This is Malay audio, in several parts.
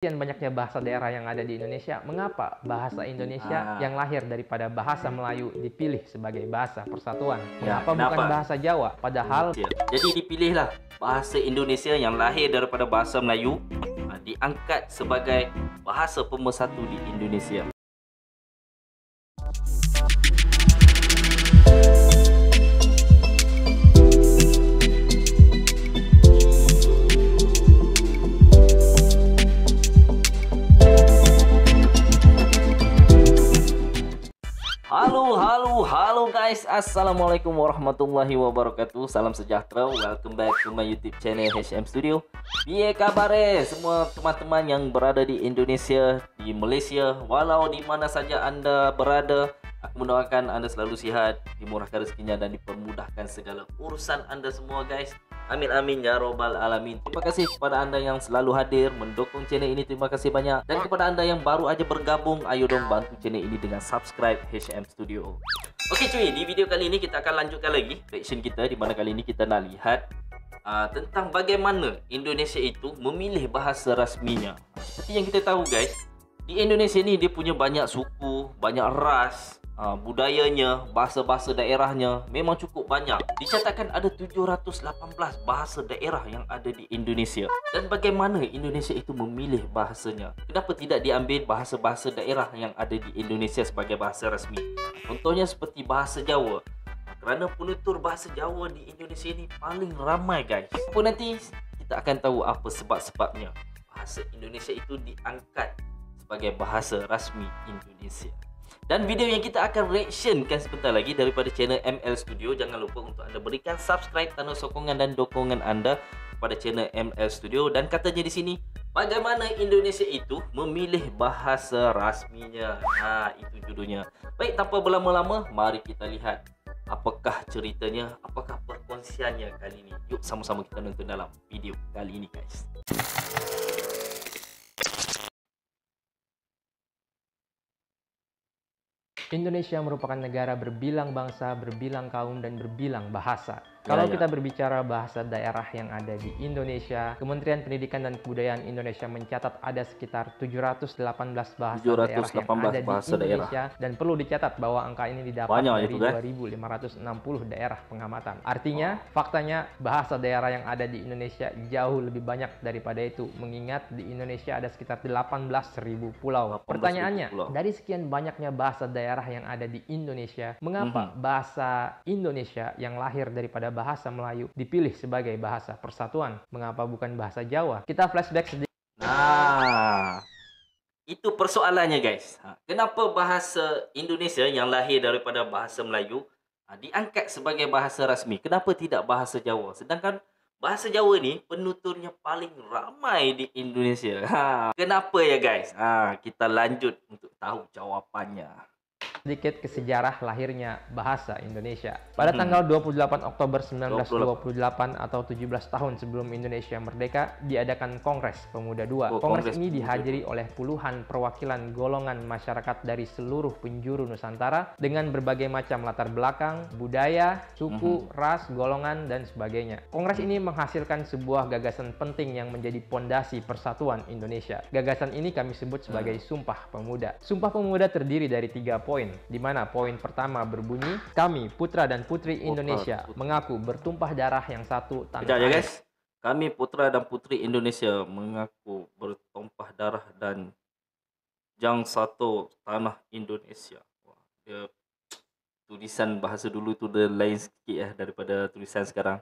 Sekian banyaknya bahasa daerah yang ada di Indonesia, mengapa bahasa Indonesia yang lahir daripada bahasa Melayu dipilih sebagai bahasa persatuan? Mengapa bukan bahasa Jawa? Padahal jadi dipilihlah bahasa Indonesia yang lahir daripada bahasa Melayu, diangkat sebagai bahasa pemersatu di Indonesia. Halo guys, assalamualaikum warahmatullahi wabarakatuh. Salam sejahtera, welcome back to my YouTube channel HM Studio. Piye kabare semua teman-teman yang berada di Indonesia, di Malaysia, walau di mana saja anda berada. Aku mendoakan anda selalu sihat, dimurahkan rezekinya dan dipermudahkan segala urusan anda semua guys. Amin amin ya robbal alamin. Terima kasih kepada anda yang selalu hadir mendukung channel ini, terima kasih banyak. Dan kepada anda yang baru aja bergabung, ayo dong bantu channel ini dengan subscribe HM Studio. Oke cuy, di video kali ini kita akan lanjutkan lagi reaction kita, di mana kali ini kita nak lihat tentang bagaimana Indonesia itu memilih bahasa rasminya. Seperti yang kita tahu guys, di Indonesia ni dia punya banyak suku, banyak ras, budayanya, bahasa-bahasa daerahnya memang cukup banyak. Dicatatkan ada 718 bahasa daerah yang ada di Indonesia. Dan bagaimana Indonesia itu memilih bahasanya? Kenapa tidak diambil bahasa-bahasa daerah yang ada di Indonesia sebagai bahasa rasmi? Contohnya seperti bahasa Jawa. Kerana penutur bahasa Jawa di Indonesia ini paling ramai guys. Apa nanti kita akan tahu apa sebab-sebabnya bahasa Indonesia itu diangkat sebagai bahasa rasmi Indonesia. Dan video yang kita akan reactionkan sebentar lagi daripada channel ML Studio. Jangan lupa untuk anda berikan subscribe, tanda sokongan dan dukungan anda kepada channel ML Studio. Dan katanya di sini, bagaimana Indonesia itu memilih bahasa rasminya. Itu judulnya. Baik, tanpa berlama-lama, mari kita lihat apakah ceritanya, apakah perkongsiannya kali ini. Yuk sama-sama kita nonton dalam video kali ini guys. Indonesia merupakan negara berbilang bangsa, berbilang kaum, dan berbilang bahasa. Kalau kita berbicara bahasa daerah yang ada di Indonesia, Kementerian Pendidikan dan Kebudayaan Indonesia mencatat ada sekitar 718 bahasa daerah yang ada di Indonesia. Dan perlu dicatat bahwa angka ini didapat dari 2.560 daerah pengamatan. Artinya, faktanya bahasa daerah yang ada di Indonesia jauh lebih banyak daripada itu. Mengingat di Indonesia ada sekitar 18.000 pulau. Pertanyaannya, dari sekian banyaknya bahasa daerah yang ada di Indonesia, mengapa bahasa Indonesia yang lahir daripada bahasa Melayu dipilih sebagai bahasa persatuan? Mengapa bukan bahasa Jawa? Kita flashback sedikit. Nah, itu persoalannya guys. Kenapa bahasa Indonesia yang lahir daripada bahasa Melayu diangkat sebagai bahasa rasmi? Kenapa tidak bahasa Jawa? Sedangkan bahasa Jawa ni penuturnya paling ramai di Indonesia. Kenapa ya guys? Kita lanjut untuk tahu jawapannya. Sedikit ke sejarah lahirnya bahasa Indonesia. Pada tanggal 28 Oktober 1928 atau 17 tahun sebelum Indonesia merdeka, diadakan Kongres Pemuda II. Kongres ini dihadiri oleh puluhan perwakilan golongan masyarakat dari seluruh penjuru Nusantara dengan berbagai macam latar belakang, budaya, suku, ras, golongan, dan sebagainya. Kongres ini menghasilkan sebuah gagasan penting yang menjadi pondasi persatuan Indonesia. Gagasan ini kami sebut sebagai Sumpah Pemuda. Sumpah Pemuda terdiri dari 3 poin, di mana poin pertama berbunyi, kami putra dan putri Indonesia mengaku bertumpah darah yang satu tanah air. Guys, kami putra dan putri Indonesia mengaku bertumpah darah dan yang satu tanah Indonesia. Wah, dia tulisan bahasa dulu tu dia lain sikit daripada tulisan sekarang.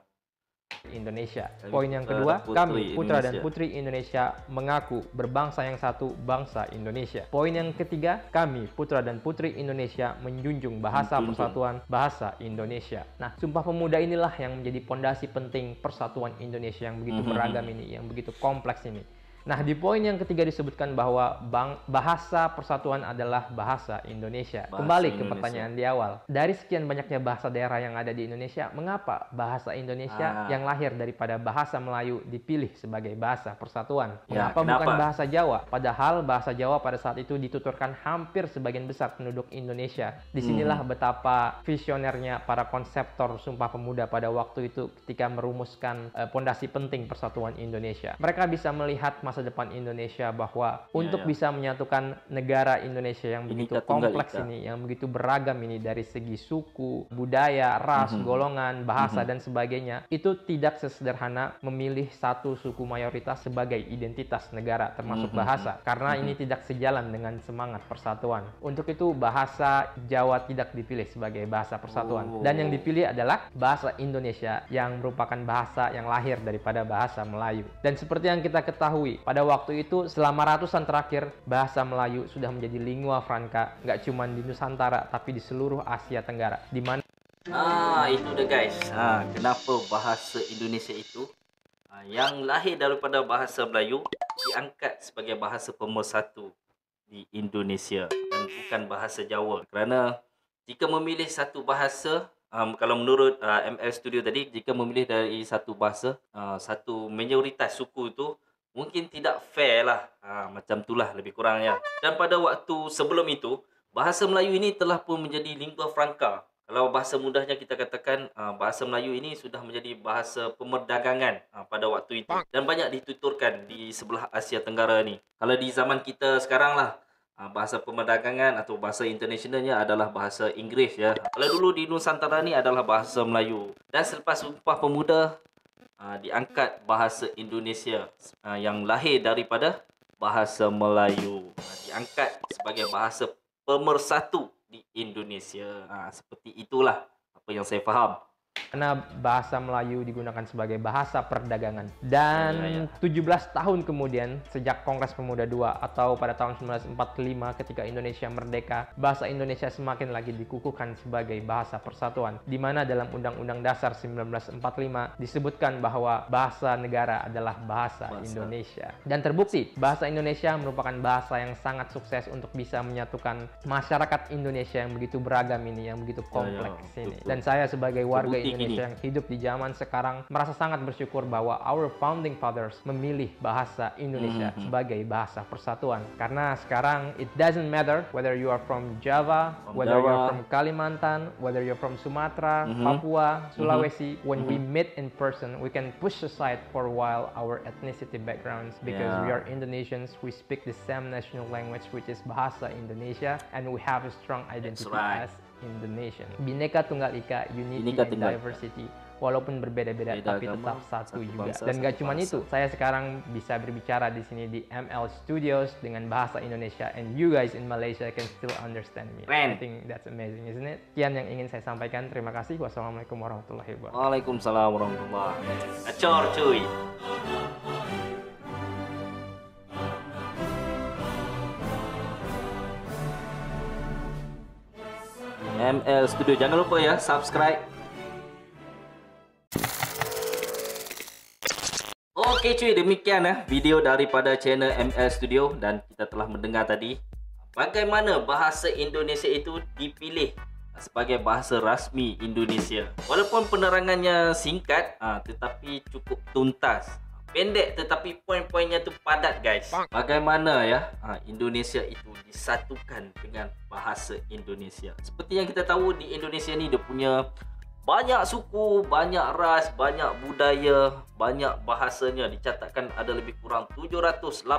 Indonesia. Poin yang kedua, kami putra dan putri Indonesia mengaku berbangsa yang satu, bangsa Indonesia. Poin yang ketiga, kami putra dan putri Indonesia menjunjung bahasa persatuan, bahasa Indonesia. Nah, Sumpah Pemuda inilah yang menjadi pondasi penting persatuan Indonesia yang begitu beragam ini, yang begitu kompleks ini. Nah, di poin yang ketiga disebutkan bahwa bahasa persatuan adalah bahasa Indonesia. Kembali ke pertanyaan di awal. Dari sekian banyaknya bahasa daerah yang ada di Indonesia, mengapa bahasa Indonesia yang lahir daripada bahasa Melayu dipilih sebagai bahasa persatuan? Mengapa bukan bahasa Jawa? Padahal bahasa Jawa pada saat itu dituturkan hampir sebagian besar penduduk Indonesia. Disinilah betapa visionernya para konseptor Sumpah Pemuda pada waktu itu ketika merumuskan pondasi penting persatuan Indonesia. Mereka bisa melihat masa depan Indonesia, bahwa untuk bisa menyatukan negara Indonesia yang begitu kompleks ini, yang begitu beragam ini dari segi suku, budaya, ras, golongan, bahasa dan sebagainya, itu tidak sesederhana memilih satu suku mayoritas sebagai identitas negara termasuk bahasa, karena ini tidak sejalan dengan semangat persatuan. Untuk itu bahasa Jawa tidak dipilih sebagai bahasa persatuan, dan yang dipilih adalah bahasa Indonesia yang merupakan bahasa yang lahir daripada bahasa Melayu. Dan seperti yang kita ketahui, pada waktu itu selama ratusan terakhir bahasa Melayu sudah menjadi lingua franca, nggak cuma di Nusantara tapi di seluruh Asia Tenggara, di mana itu deh guys. Kenapa bahasa Indonesia itu yang lahir daripada bahasa Melayu diangkat sebagai bahasa pemersatu di Indonesia dan bukan bahasa Jawa. Kerana jika memilih satu bahasa, kalau menurut ML Studio tadi, jika memilih dari satu bahasa, satu mayoritas suku itu mungkin tidak fair lah. Macam itulah lebih kurangnya. Dan pada waktu sebelum itu, bahasa Melayu ini telah pun menjadi lingua franca. Kalau bahasa mudahnya kita katakan, bahasa Melayu ini sudah menjadi bahasa pemerdagangan pada waktu itu. Dan banyak dituturkan di sebelah Asia Tenggara ni. Kalau di zaman kita sekarang lah, bahasa pemerdagangan atau bahasa internasionalnya adalah bahasa Inggeris ya. Kalau dulu di Nusantara ni adalah bahasa Melayu. Dan selepas Sumpah Pemuda, diangkat bahasa Indonesia yang lahir daripada bahasa Melayu. Diangkat sebagai bahasa pemersatu di Indonesia. Seperti itulah apa yang saya faham. Karena bahasa Melayu digunakan sebagai bahasa perdagangan. Dan 17 tahun kemudian, sejak Kongres Pemuda II atau pada tahun 1945 ketika Indonesia merdeka, bahasa Indonesia semakin lagi dikukuhkan sebagai bahasa persatuan. Di mana dalam Undang-Undang Dasar 1945 disebutkan bahwa bahasa negara adalah bahasa Indonesia. Dan terbukti, bahasa Indonesia merupakan bahasa yang sangat sukses untuk bisa menyatukan masyarakat Indonesia yang begitu beragam ini, yang begitu kompleks ini. Dan saya sebagai warga Indonesia yang hidup di zaman sekarang merasa sangat bersyukur bahwa our founding fathers memilih bahasa Indonesia sebagai bahasa persatuan. Karena sekarang it doesn't matter whether you are from Java, whether you are from Kalimantan, whether you're from Sumatra, Papua, Sulawesi. When we meet in person, we can push aside for a while our ethnicity backgrounds, because we are Indonesians, we speak the same national language which is bahasa Indonesia, and we have a strong identity as Indonesian. Bhinneka Tunggal Ika, unity and diversity. Walaupun berbeda-beda tapi tetap satu juga. Dan gak cuma itu, saya sekarang bisa berbicara di sini di ML Studios dengan bahasa Indonesia, and you guys in Malaysia can still understand me. I think that's amazing, isn't it? Sekian yang ingin saya sampaikan. Terima kasih. Wassalamualaikum warahmatullahi wabarakatuh. Waalaikumsalam warahmatullahi wabarakatuh. Acor cuy. ML Studio, jangan lupa ya subscribe. Oke cuy, demikian video daripada channel ML Studio, dan kita telah mendengar tadi bagaimana bahasa Indonesia itu dipilih sebagai bahasa rasmi Indonesia. Walaupun penerangannya singkat, tetapi cukup tuntas. Pendek tetapi poin-poinnya tu padat guys. Bagaimana ya Indonesia itu disatukan dengan bahasa Indonesia. Seperti yang kita tahu, di Indonesia ni dia punya banyak suku, banyak ras, banyak budaya, banyak bahasanya. Dicatatkan ada lebih kurang 718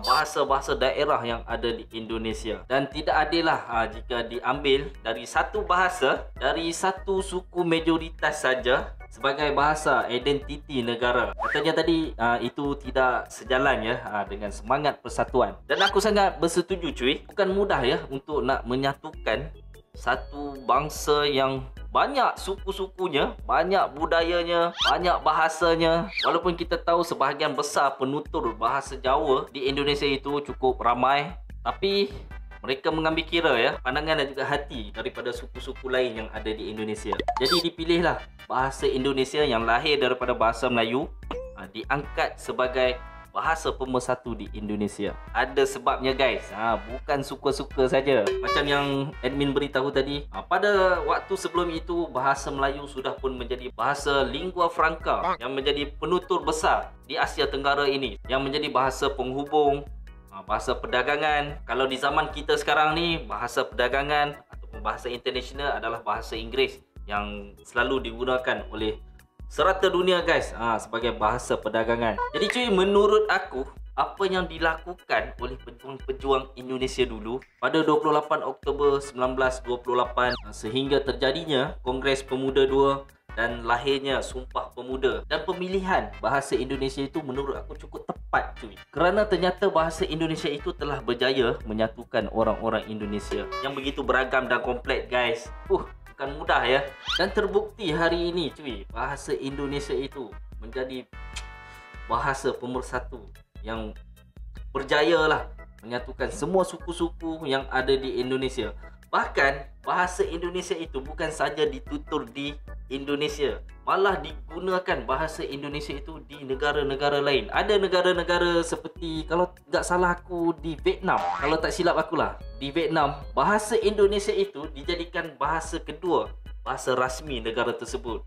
bahasa-bahasa daerah yang ada di Indonesia. Dan tidak adillah jika diambil dari satu bahasa, dari satu suku mayoritas saja sebagai bahasa identiti negara. Katanya tadi itu tidak sejalan ya dengan semangat persatuan. Dan aku sangat bersetuju cuy. Bukan mudah ya untuk nak menyatukan satu bangsa yang banyak suku-sukunya, banyak budayanya, banyak bahasanya. Walaupun kita tahu sebahagian besar penutur bahasa Jawa di Indonesia itu cukup ramai, tapi mereka mengambil kira ya pandangan dan juga hati daripada suku-suku lain yang ada di Indonesia. Jadi dipilihlah bahasa Indonesia yang lahir daripada bahasa Melayu, diangkat sebagai bahasa pemersatu di Indonesia. Ada sebabnya guys, bukan suka-suka saja. Macam yang admin beritahu tadi, pada waktu sebelum itu bahasa Melayu sudah pun menjadi bahasa lingua franca yang menjadi penutur besar di Asia Tenggara ini, yang menjadi bahasa penghubung, bahasa perdagangan. Kalau di zaman kita sekarang ni, bahasa perdagangan ataupun bahasa internasional adalah bahasa Inggeris yang selalu digunakan oleh serata dunia guys, sebagai bahasa perdagangan. Jadi cuy, menurut aku, apa yang dilakukan oleh pejuang-pejuang Indonesia dulu pada 28 Oktober 1928 sehingga terjadinya Kongres Pemuda II dan lahirnya Sumpah Pemuda dan pemilihan bahasa Indonesia itu menurut aku cukup tepat cuy. Kerana ternyata bahasa Indonesia itu telah berjaya menyatukan orang-orang Indonesia yang begitu beragam dan kompleks guys. Bukan mudah ya. Dan terbukti hari ini cuy, bahasa Indonesia itu menjadi bahasa pemersatu yang berjaya lah menyatukan semua suku-suku yang ada di Indonesia. Bahkan bahasa Indonesia itu bukan saja ditutur di Indonesia, malah digunakan bahasa Indonesia itu di negara-negara lain. Ada negara-negara seperti, kalau tak salah aku, di Vietnam. Kalau tak silap aku lah, di Vietnam bahasa Indonesia itu dijadikan bahasa kedua, bahasa rasmi negara tersebut.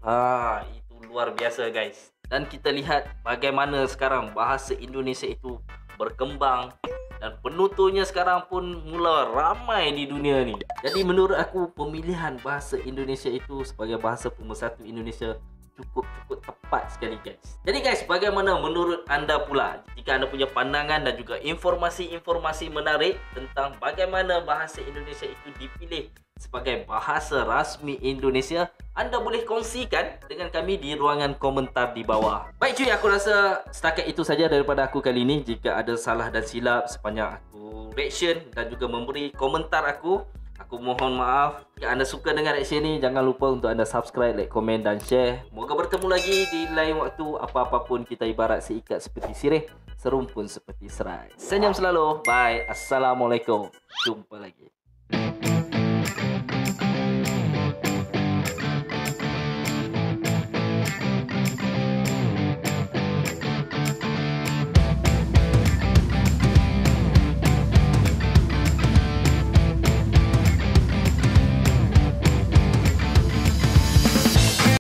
Itu luar biasa guys. Dan kita lihat bagaimana sekarang bahasa Indonesia itu berkembang dan penuturnya sekarang pun mula ramai di dunia ni. Jadi menurut aku pemilihan bahasa Indonesia itu sebagai bahasa pemersatu Indonesia cukup tepat sekali guys. Jadi guys, bagaimana menurut anda pula? Jika anda punya pandangan dan juga informasi-informasi menarik tentang bagaimana bahasa Indonesia itu dipilih sebagai bahasa rasmi Indonesia, anda boleh kongsikan dengan kami di ruangan komentar di bawah. Baik cuy, aku rasa setakat itu saja daripada aku kali ini. Jika ada salah dan silap sepanjang aku reaction dan juga memberi komentar aku mohon maaf. Jika anda suka dengan reaction ni, jangan lupa untuk anda subscribe, like, komen dan share. Moga bertemu lagi di lain waktu. Apa-apa pun kita ibarat seikat seperti sirih, serumpun seperti serai. Senyum selalu. Bye. Assalamualaikum. Jumpa lagi.